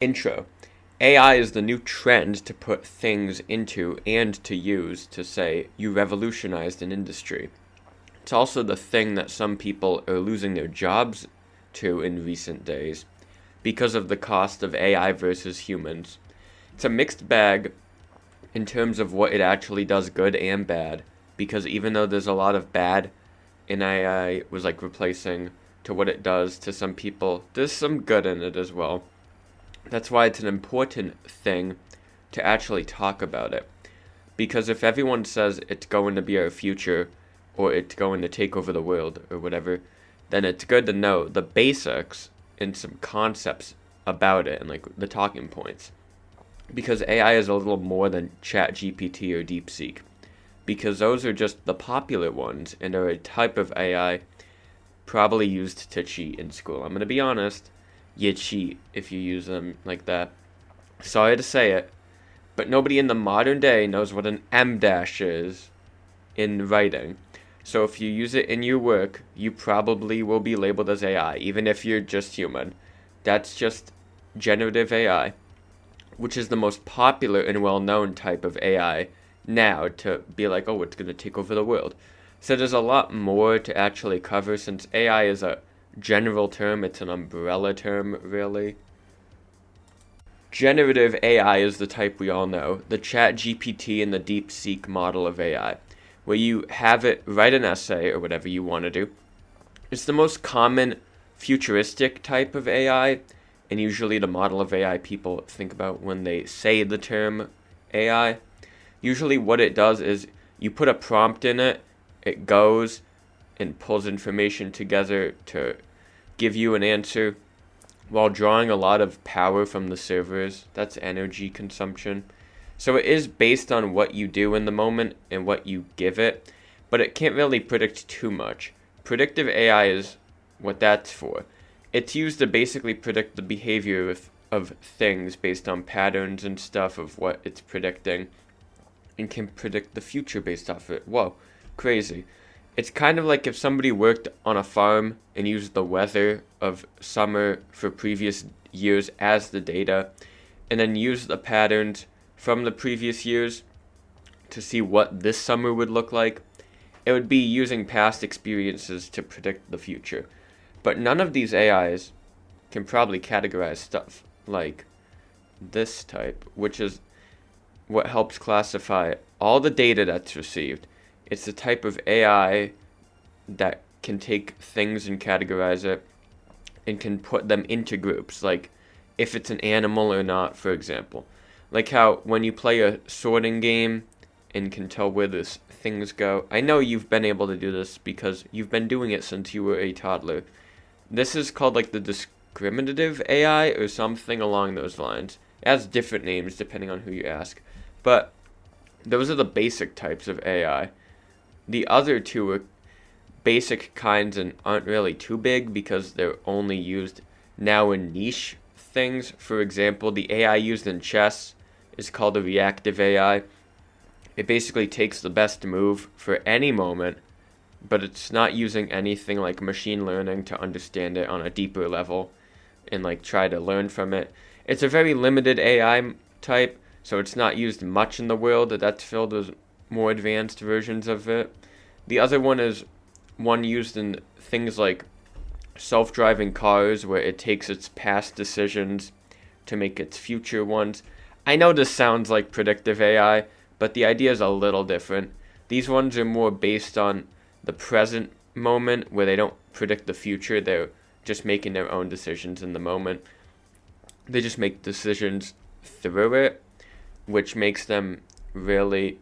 Intro. AI is the new trend to put things into and to use to say you revolutionized an industry. It's also the thing that some people are losing their jobs to in recent days because of the cost of AI versus humans. It's a mixed bag in terms of what it actually does good and bad, because even though there's a lot of bad in AI was like replacing to what it does to some people, there's some good in it as well. That's why it's an important thing to actually talk about it. Because if everyone says it's going to be our future, or it's going to take over the world, or whatever, then it's good to know the basics and some concepts about it and like the talking points. Because AI is a little more than ChatGPT or DeepSeek. Because those are just the popular ones and are a type of AI probably used to cheat in school. I'm going to be honest, you cheat if you use them like that. Sorry to say it, but nobody in the modern day knows what an M dash is in writing. So if you use it in your work, you probably will be labeled as AI, even if you're just human. That's just generative AI, which is the most popular and well-known type of AI now to be like, oh, it's going to take over the world. So there's a lot more to actually cover since AI is a general term, it's an umbrella term, really. Generative AI is the type we all know, the ChatGPT and the DeepSeek model of AI, where you have it write an essay or whatever you want to do. It's the most common futuristic type of AI, and usually the model of AI people think about when they say the term AI. Usually what it does is you put a prompt in it, it goes and pulls information together to give you an answer while drawing a lot of power from the servers. That's energy consumption. So it is based on what you do in the moment and what you give it, but it can't really predict too much. Predictive AI is what that's for. It's used to basically predict the behavior of things based on patterns and stuff of what it's predicting, and can predict the future based off it. Whoa, crazy. It's kind of like if somebody worked on a farm and used the weather of summer for previous years as the data, and then used the patterns from the previous years to see what this summer would look like. It would be using past experiences to predict the future. But none of these AIs can probably categorize stuff like this type, which is what helps classify all the data that's received. It's the type of AI that can take things and categorize it and can put them into groups, like if it's an animal or not, for example. Like how when you play a sorting game and can tell where those things go. I know you've been able to do this because you've been doing it since you were a toddler. This is called like the discriminative AI or something along those lines. It has different names depending on who you ask. But those are the basic types of AI. The other two are basic kinds and aren't really too big because they're only used now in niche things. For example, the AI used in chess is called a reactive AI. It basically takes the best move for any moment, but it's not using anything like machine learning to understand it on a deeper level and like try to learn from it. It's a very limited AI type, so it's not used much in the world. That's filled with more advanced versions of it. The other one is one used in things like self-driving cars, where it takes its past decisions to make its future ones. I know this sounds like predictive AI, but the idea is a little different. These ones are more based on the present moment, where they don't predict the future. They're just making their own decisions in the moment. They just make decisions through it, which makes them really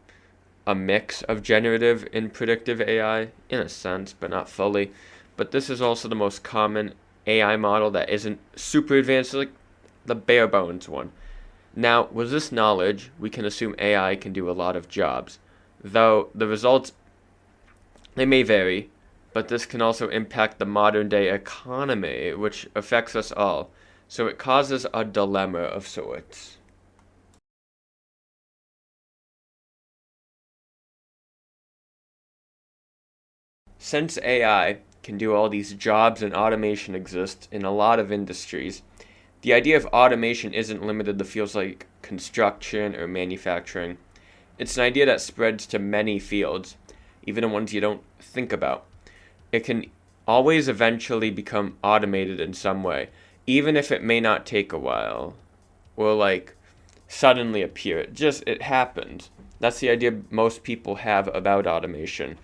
a mix of generative and predictive AI in a sense, but not fully. But this is also the most common AI model that isn't super advanced, like the bare bones one. Now, with this knowledge, we can assume AI can do a lot of jobs, though the results, they may vary, but this can also impact the modern day economy, which affects us all. So it causes a dilemma of sorts. Since AI can do all these jobs and automation exists in a lot of industries, The idea of automation isn't limited to fields like construction or manufacturing. It's an idea that spreads to many fields, even the ones you don't think about. It can always eventually become automated in some way, even if it may not take a while or like suddenly appear. It happens. That's the idea most people have about automation.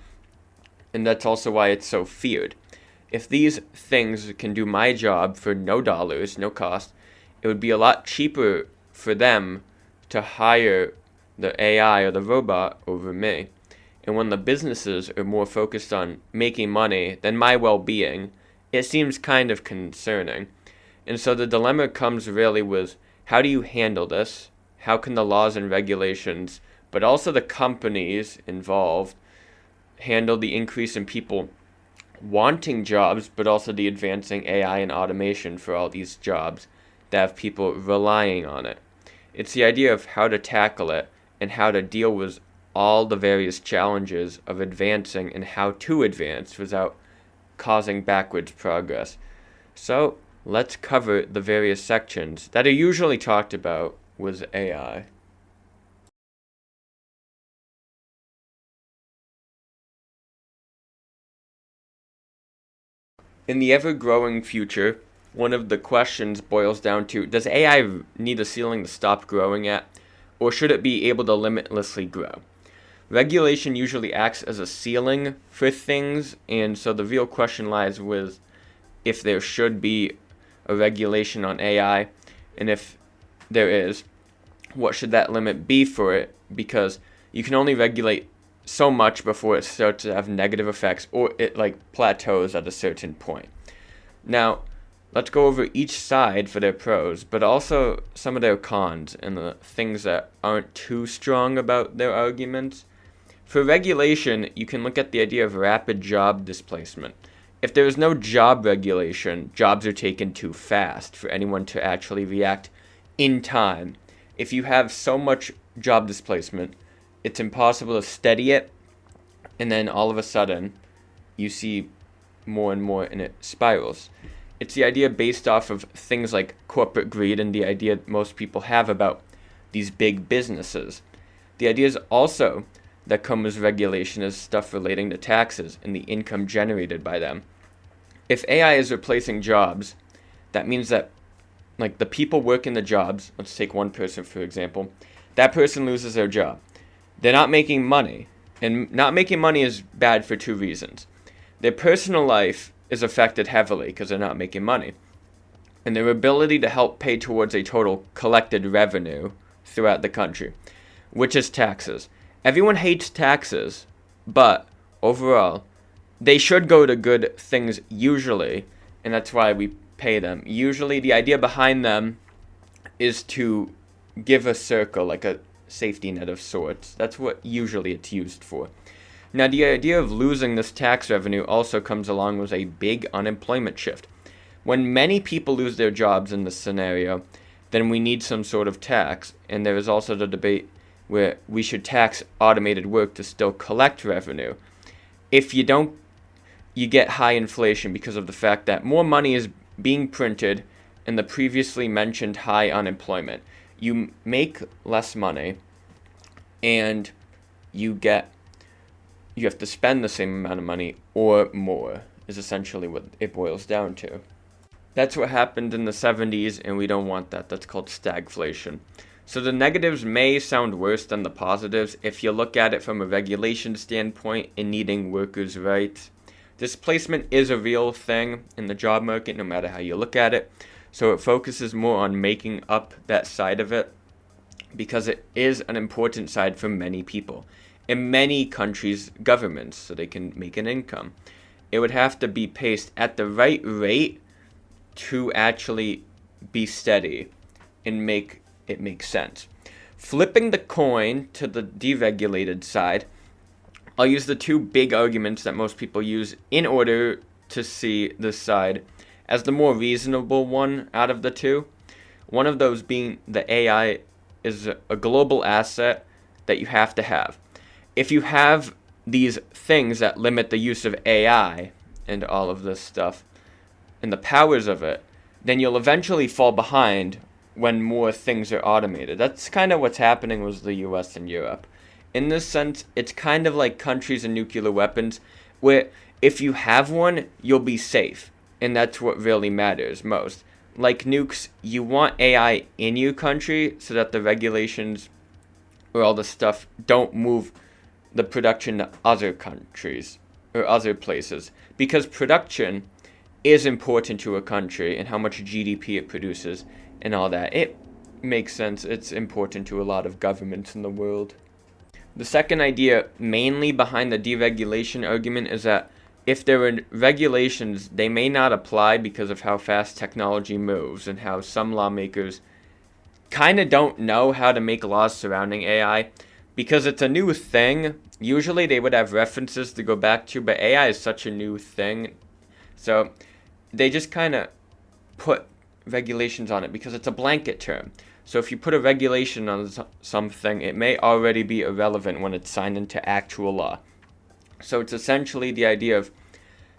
And that's also why it's so feared. If these things can do my job for no dollars, no cost, it would be a lot cheaper for them to hire the AI or the robot over me. And when the businesses are more focused on making money than my well-being, it seems kind of concerning. And so the dilemma comes really with, how do you handle this? How can the laws and regulations, but also the companies involved, handle the increase in people wanting jobs, but also the advancing AI and automation for all these jobs that have people relying on it? It's the idea of how to tackle it and how to deal with all the various challenges of advancing and how to advance without causing backwards progress. So let's cover the various sections that are usually talked about with AI. In the ever-growing future, one of the questions boils down to, does AI need a ceiling to stop growing at, or should it be able to limitlessly grow? Regulation usually acts as a ceiling for things, and so the real question lies with if there should be a regulation on AI, and if there is, what should that limit be for it? Because you can only regulate so much before it starts to have negative effects, or it like plateaus at a certain point. Now, let's go over each side for their pros, but also some of their cons and the things that aren't too strong about their arguments. For regulation, you can look at the idea of rapid job displacement. If there is no job regulation, jobs are taken too fast for anyone to actually react in time. If you have so much job displacement, it's impossible to steady it, and then all of a sudden, you see more and more, and it spirals. It's the idea based off of things like corporate greed and the idea most people have about these big businesses. The ideas also that come with regulation is stuff relating to taxes and the income generated by them. If AI is replacing jobs, that means that like the people working the jobs, let's take one person for example, that person loses their job. They're not making money, and not making money is bad for two reasons. Their personal life is affected heavily because they're not making money, and their ability to help pay towards a total collected revenue throughout the country, which is taxes. Everyone hates taxes, but overall, they should go to good things usually, and that's why we pay them. Usually, the idea behind them is to give a circle, like a safety net of sorts. That's what usually it's used for. Now, the idea of losing this tax revenue also comes along with a big unemployment shift. When many people lose their jobs in this scenario, then we need some sort of tax, and there is also the debate where we should tax automated work to still collect revenue. If you don't, you get high inflation because of the fact that more money is being printed and the previously mentioned high unemployment. You make less money and you have to spend the same amount of money or more, is essentially what it boils down to. That's what happened in the 70s, and we don't want that. That's called stagflation. So the negatives may sound worse than the positives if you look at it from a regulation standpoint and needing workers' rights. Displacement is a real thing in the job market, no matter how you look at it. So it focuses more on making up that side of it because it is an important side for many people. In many countries' governments, so they can make an income. It would have to be paced at the right rate to actually be steady and make it make sense. Flipping the coin to the deregulated side, I'll use the two big arguments that most people use in order to see this side as the more reasonable one out of the two. One of those being the AI is a global asset that you have to have. If you have these things that limit the use of AI and all of this stuff and the powers of it, then you'll eventually fall behind when more things are automated. That's kind of what's happening with the US and Europe. In this sense, it's kind of like countries and nuclear weapons, where if you have one, you'll be safe. And that's what really matters most. Like nukes, you want AI in your country so that the regulations or all the stuff don't move the production to other countries or other places. Because production is important to a country and how much GDP it produces and all that. It makes sense. It's important to a lot of governments in the world. The second idea, mainly behind the deregulation argument, is that if there are regulations, they may not apply because of how fast technology moves and how some lawmakers kind of don't know how to make laws surrounding AI. Because it's a new thing, usually they would have references to go back to, but AI is such a new thing. So they just kind of put regulations on it because it's a blanket term. So if you put a regulation on something, it may already be irrelevant when it's signed into actual law. So it's essentially the idea of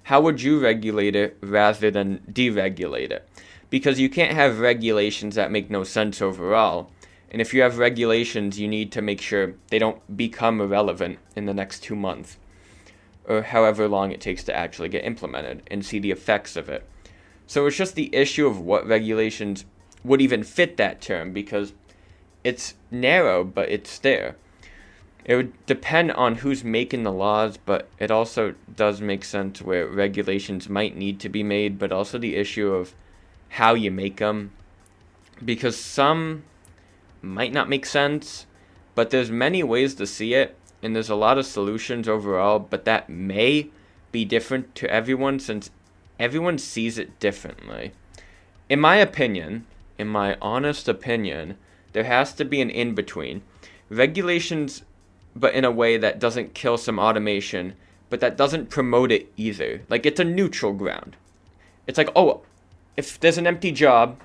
how would you regulate it rather than deregulate it? Because you can't have regulations that make no sense overall. And if you have regulations, you need to make sure they don't become irrelevant in the next 2 months or however long it takes to actually get implemented and see the effects of it. So it's just the issue of what regulations would even fit that term, because it's narrow, but it's there. It would depend on who's making the laws, but it also does make sense where regulations might need to be made, but also the issue of how you make them, because some might not make sense, but there's many ways to see it, and there's a lot of solutions overall, but that may be different to everyone since everyone sees it differently. In my opinion, in my honest opinion, there has to be an in-between. Regulations, but in a way that doesn't kill some automation, but that doesn't promote it either. Like, it's a neutral ground. It's like, oh, if there's an empty job,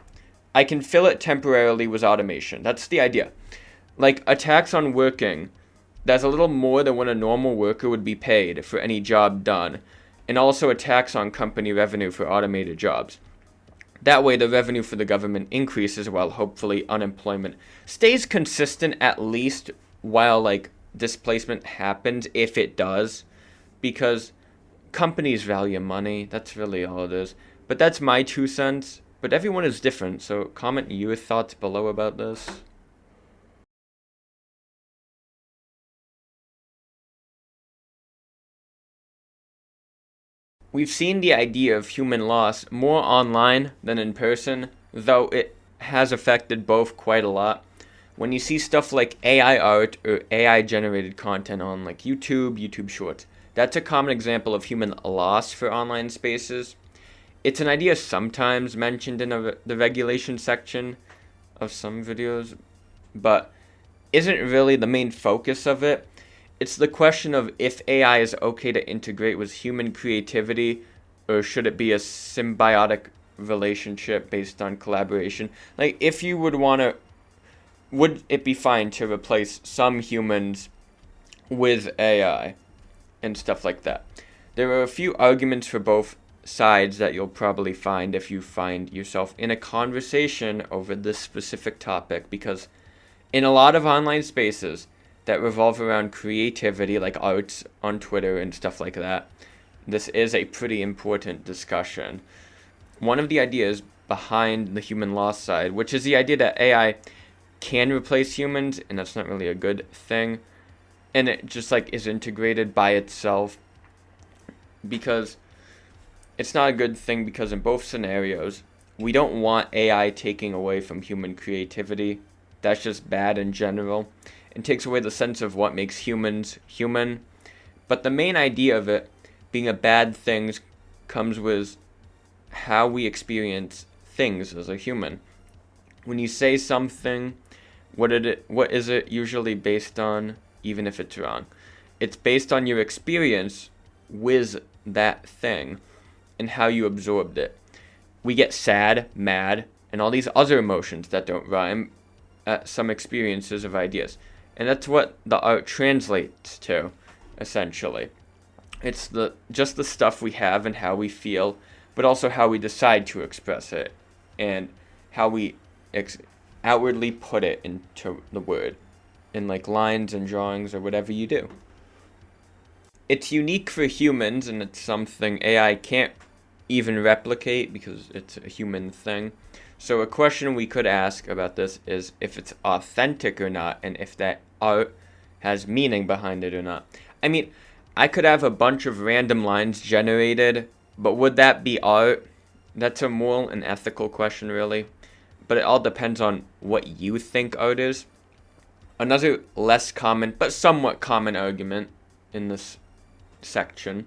I can fill it temporarily with automation. That's the idea. Like, a tax on working, that's a little more than what a normal worker would be paid for any job done, and also a tax on company revenue for automated jobs. That way, the revenue for the government increases while hopefully unemployment stays consistent, at least while, like, displacement happens, if it does, because companies value money. That's really all it is. But that's my 2 cents. But everyone is different, so comment your thoughts below about this. We've seen the idea of human loss more online than in person, though it has affected both quite a lot. When you see stuff like AI art or AI generated content on like YouTube Shorts, that's a common example of human loss for online spaces. It's an idea sometimes mentioned in the regulation section of some videos, but isn't really the main focus of it. It's the question of if AI is okay to integrate with human creativity, or should it be a symbiotic relationship based on collaboration. Like, if you would it be fine to replace some humans with AI and stuff like that? There are a few arguments for both sides that you'll probably find if you find yourself in a conversation over this specific topic, because in a lot of online spaces that revolve around creativity, like arts on Twitter and stuff like that, this is a pretty important discussion. One of the ideas behind the human loss side, which is the idea that AI can replace humans, and that's not really a good thing, and it just like is integrated by itself, because it's not a good thing, because in both scenarios we don't want AI taking away from human creativity. That's just bad in general. It takes away the sense of what makes humans human. But the main idea of it being a bad thing comes with how we experience things as a human. When you say something, what is it usually based on, even if it's wrong? It's based on your experience with that thing and how you absorbed it. We get sad, mad, and all these other emotions that don't rhyme at some experiences of ideas. And that's what the art translates to, essentially. It's just the stuff we have and how we feel, but also how we decide to express it and how we outwardly put it into the word in like lines and drawings or whatever you do. It's unique for humans, and it's something AI can't even replicate because it's a human thing. So a question we could ask about this is if it's authentic or not, and if that art has meaning behind it or not. I mean, I could have a bunch of random lines generated, but would that be art? That's a moral and ethical question, really. But it all depends on what you think art is. Another less common, but somewhat common argument in this section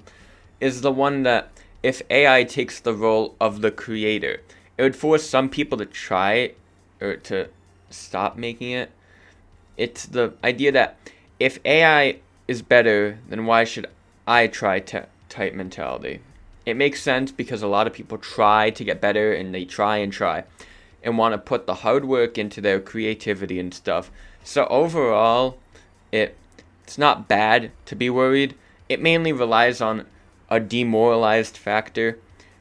is the one that if AI takes the role of the creator, it would force some people to try or to stop making it. It's the idea that if AI is better, then why should I try type mentality? It makes sense because a lot of people try to get better, and they try and want to put the hard work into their creativity and stuff. So overall, it's not bad to be worried. It mainly relies on a demoralized factor,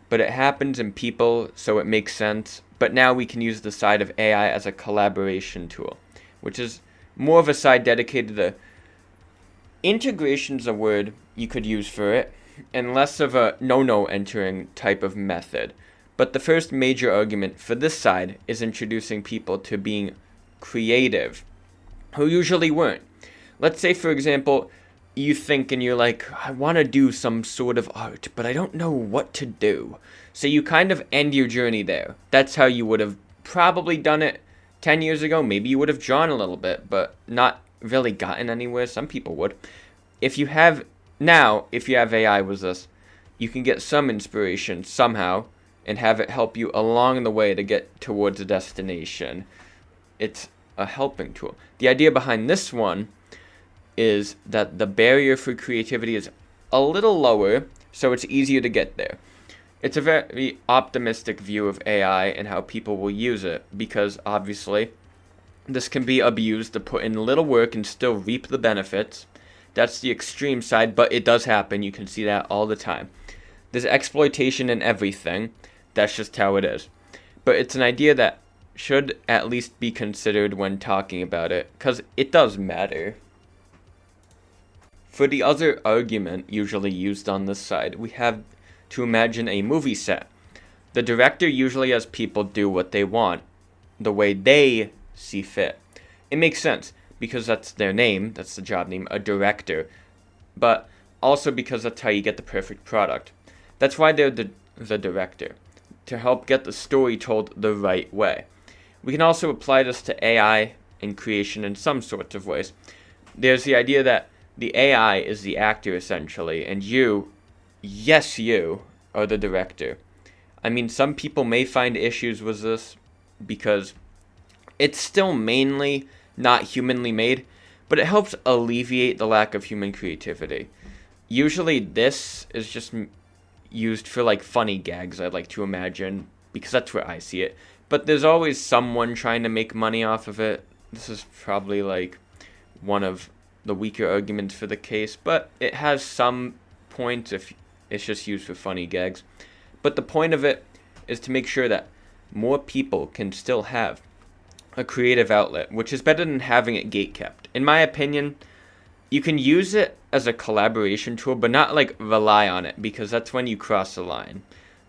but it happens in people, so it makes sense. But now we can use the side of AI as a collaboration tool, which is more of a side dedicated to the integration's a word you could use for it, and less of a no entering type of method. But the first major argument for this side is introducing people to being creative, who usually weren't. Let's say, for example, you think and you're like, I want to do some sort of art, but I don't know what to do. So you kind of end your journey there. That's how you would have probably done it 10 years ago. Maybe you would have drawn a little bit, but not really gotten anywhere. Some people would. If you have AI with this, you can get some inspiration somehow and have it help you along the way to get towards a destination. It's a helping tool. The idea behind this one is that the barrier for creativity is a little lower, so it's easier to get there. It's a very optimistic view of AI and how people will use it, because obviously this can be abused to put in little work and still reap the benefits. That's the extreme side, but it does happen. You can see that all the time. There's exploitation in everything. That's just how it is. But it's an idea that should at least be considered when talking about it, because it does matter. For the other argument usually used on this side, we have to imagine a movie set. The director usually has people do what they want, the way they see fit. It makes sense, because that's their name, that's the job name, a director. But also because that's how you get the perfect product. That's why they're the director, to help get the story told the right way. We can also apply this to AI and creation in some sorts of ways. There's the idea that the AI is the actor, essentially, and you are the director. I mean, some people may find issues with this because it's still mainly not humanly made, but it helps alleviate the lack of human creativity. Usually this is just used for like funny gags, I'd like to imagine, because that's where I see it. But there's always someone trying to make money off of it. This is probably like one of the weaker arguments for the case, but it has some points if it's just used for funny gags. But the point of it is to make sure that more people can still have a creative outlet, which is better than having it gatekept. In my opinion, you can use it as a collaboration tool, but not like rely on it, because that's when you cross the line.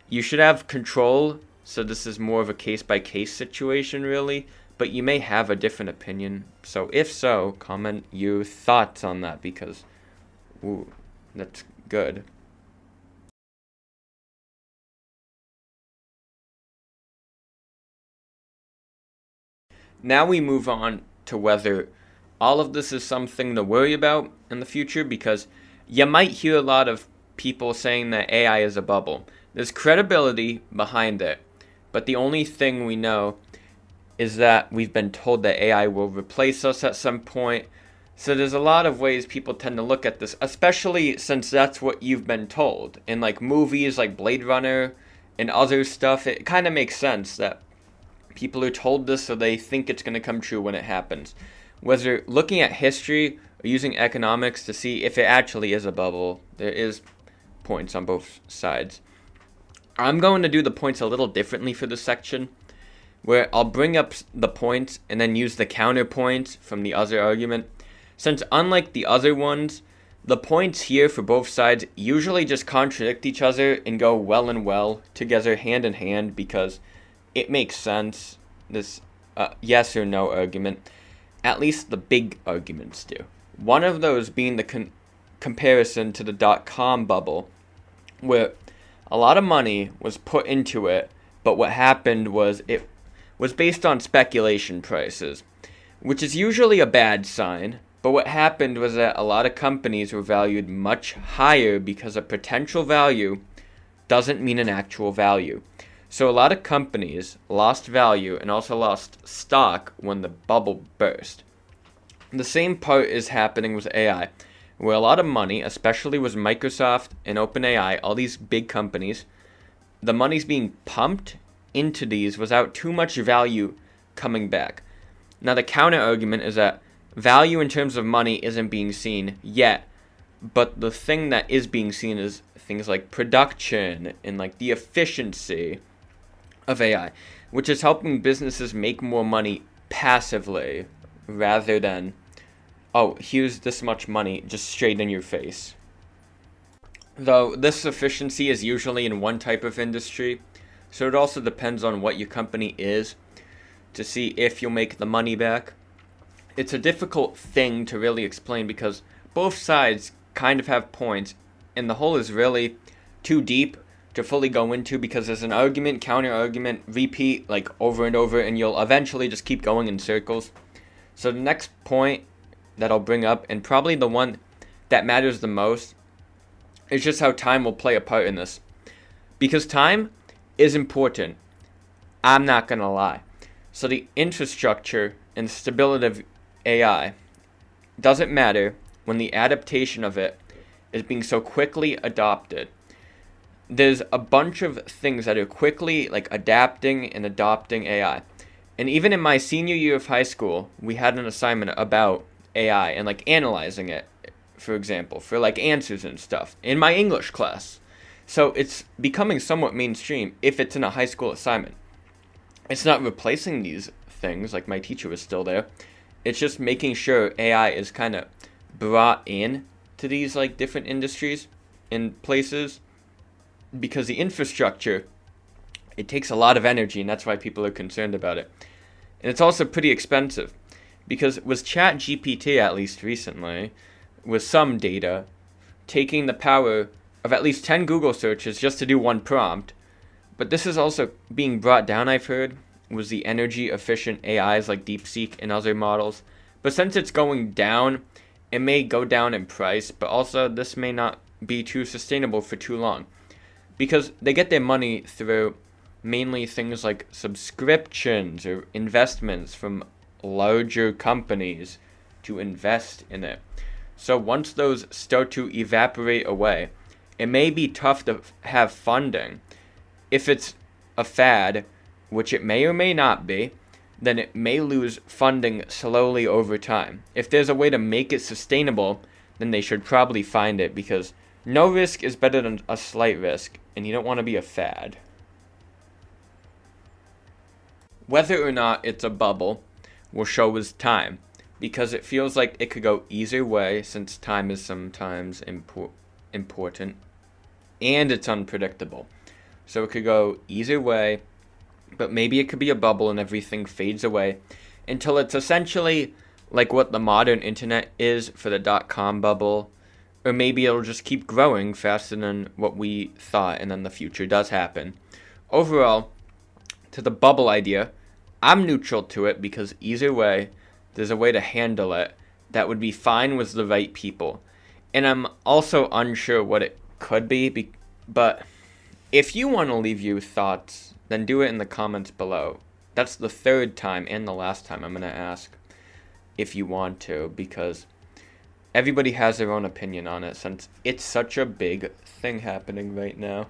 You should have control, so this is more of a case-by-case situation, really, but you may have a different opinion. So if so, comment your thoughts on that, because that's good. Now we move on to whether all of this is something to worry about in the future, because you might hear a lot of people saying that AI is a bubble. There's credibility behind it, but the only thing we know is that we've been told that AI will replace us at some point. So there's a lot of ways people tend to look at this, especially since that's what you've been told. In like movies like Blade Runner and other stuff, it kind of makes sense that people are told this so they think it's going to come true when it happens. Whether looking at history or using economics to see if it actually is a bubble, there is points on both sides. I'm going to do the points a little differently for this section. where I'll bring up the points and then use the counterpoints from the other argument. Since unlike the other ones, the points here for both sides usually just contradict each other and go well and well together hand in hand because it makes sense, this yes or no argument. At least the big arguments do. One of those being the comparison to the dot-com bubble, where a lot of money was put into it, but what happened was it was based on speculation prices, which is usually a bad sign. But what happened was that a lot of companies were valued much higher because a potential value doesn't mean an actual value. So a lot of companies lost value and also lost stock when the bubble burst. The same part is happening with AI, where a lot of money, especially with Microsoft and OpenAI, all these big companies, the money's being pumped into these without too much value coming back. Now the counter argument is that value in terms of money isn't being seen yet, but the thing that is being seen is things like production and like the efficiency of AI, which is helping businesses make more money passively rather than, oh, here's this much money just straight in your face. Though this efficiency is usually in one type of industry, so it also depends on what your company is to see if you'll make the money back. It's a difficult thing to really explain because both sides kind of have points, and the whole is really too deep to fully go into because there's an argument, counter argument, repeat like over and over, and you'll eventually just keep going in circles. So the next point that I'll bring up, and probably the one that matters the most, is just how time will play a part in this. Because time is important, I'm not gonna lie. So the infrastructure and stability of AI doesn't matter when the adaptation of it is being so quickly adopted. There's a bunch of things that are quickly like adapting and adopting AI. And even in my senior year of high school, we had an assignment about AI and like analyzing it, for example, for like answers and stuff in my English class. So it's becoming somewhat mainstream if it's in a high school assignment. It's not replacing these things, like my teacher was still there. It's just making sure AI is kind of brought in to these like different industries and places, because the infrastructure, it takes a lot of energy, and that's why people are concerned about it. And it's also pretty expensive, because with ChatGPT, at least recently, with some data, taking the power of at least 10 Google searches just to do one prompt. But this is also being brought down, I've heard, was the energy efficient AIs like DeepSeek and other models. But since it's going down, it may go down in price, but also this may not be too sustainable for too long, because they get their money through mainly things like subscriptions or investments from larger companies to invest in it. So once those start to evaporate away, it may be tough to have funding. If it's a fad, which it may or may not be, then it may lose funding slowly over time. If there's a way to make it sustainable, then they should probably find it, because no risk is better than a slight risk, and you don't want to be a fad. Whether or not it's a bubble will show with time, because it feels like it could go either way, since time is sometimes important, and it's unpredictable. So it could go either way, but maybe it could be a bubble and everything fades away until it's essentially like what the modern internet is for the dot-com bubble, or maybe it'll just keep growing faster than what we thought, and then the future does happen. Overall, to the bubble idea, I'm neutral to it, because either way, there's a way to handle it that would be fine with the right people. And I'm also unsure what it could be, but if you want to leave your thoughts, then do it in the comments below. That's the third time and the last time I'm going to ask if you want to, because everybody has their own opinion on it, since it's such a big thing happening right now.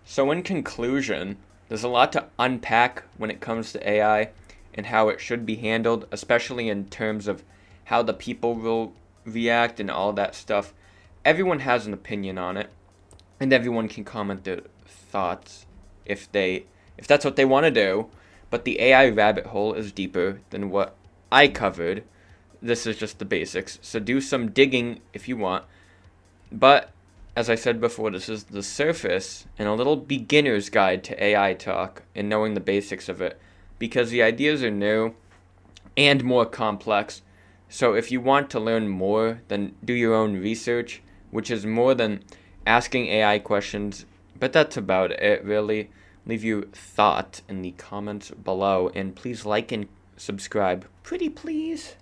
So in conclusion, there's a lot to unpack when it comes to AI and how it should be handled, especially in terms of how the people will react and all that stuff. Everyone has an opinion on it, and everyone can comment their thoughts if that's what they want to do. but the AI rabbit hole is deeper than what I covered. This is just the basics, so do some digging if you want. But as I said before, this is the surface and a little beginner's guide to AI talk and knowing the basics of it, because the ideas are new and more complex. So if you want to learn more, then do your own research, which is more than asking AI questions. But that's about it, really. Leave your thought in the comments below, and please like and subscribe. Pretty please.